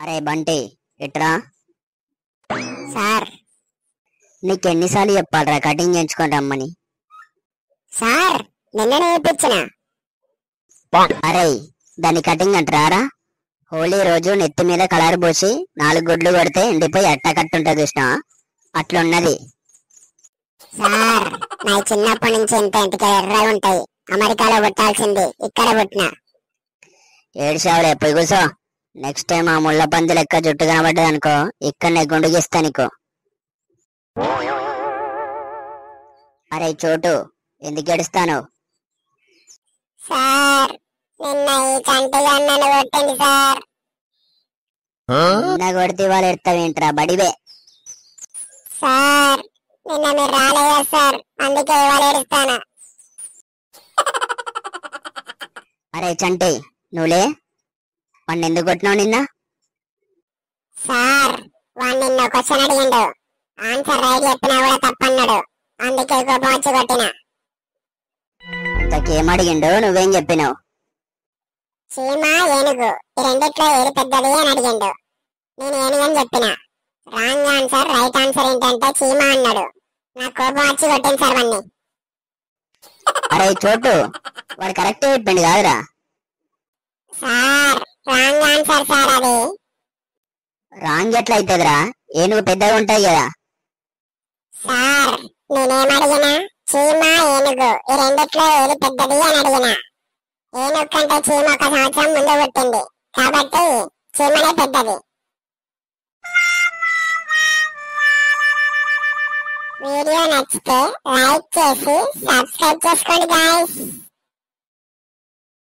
అరే బంటి, ఇట్రా. సార్ నీకెన్నిసార్లు చెప్పాలరా కటింగ్ చేయించుకొని రమ్మని? సార్ నిన్ననే వేయించిన. అరే దాన్ని కటింగ్ అంటారా? హోలీ రోజు నెత్తి మీద కలర్ పోసి 4 గుడ్లు కొడితే ఎండిపోయి అట్టకట్టుంటుంది చూసినా, అట్లున్నది. సార్ నా చిన్నప్పటి నుంచి ఇంత ఇంటికి ఎర్రగా ఉంటాయి. అమెరికాలో పుట్టాల్సింది, ఇక్కడ పుట్టినా. ఏడ్చావులే, పోయి కూసో. నెక్స్ట్ టైం ఆ ముళ్ళ పంది లెక్క జుట్టు కనబడ్డది అనుకో, ఇక్కడనే గుండు గీస్తా నీకు. అరే చోటు, ఎందుకు ఏడుస్తాను? సార్ నిన్న ఈ చంటిగా నన్ను కొట్టింది సార్. నిన్న కొడితే వాళ్ళు ఎడతావేంట్రా బడివే? సార్ నిన్న మీరు రాలేదా సార్, అందుకే ఇవాళ ఏడుస్తాను. అరే చంటి, నువ్వులే. వాడిని ఎందుకు కొట్టినావు నిన్న? సార్ వాడు నిన్న క్వశ్చన్ అడిగిండు, ఆన్సర్ రైట్ చెప్పినా కూడా తప్పన్నాడు, అందుకే కోపం వచ్చి కొట్టిన. ఇంతకేం అడిగిండు, నువ్వేం చెప్పినావు? చీమ ఏనుగు ఈ రెండిట్లో ఏది పెద్దది అని అడిగిండు. నేను ఏనుగని చెప్పిన. రాంగ్ ఆన్సర్ రైట్ ఆన్సర్ ఏంటంటే చీమ అన్నాడు. నాకు కోపం వచ్చి కొట్టింది సార్ వాణ్ణి. అరే చోటు, వాడు కరెక్ట్ చెప్పిండు కాదురా? సార్ రాంగ్ ఆన్సర్ సార్ అది. రాంగ్ ఎట్లా అవుతుందిరా? ఏనుగు పెద్దగా ఉంటాయి కదా. సార్ నేనేం అడిగినా చీమ ఏనుగు ఈ రెండిట్లో ఏది పెద్దది అని అడిగిన. ఏనుగు కంటే చీమ 1 సంవత్సరం ముందు పుట్టింది కాబట్టి చీమనే పెద్దది. వీడియో నచ్చితే లైక్ చేసి సబ్స్క్రైబ్ చేసుకోండి గాయ్స్.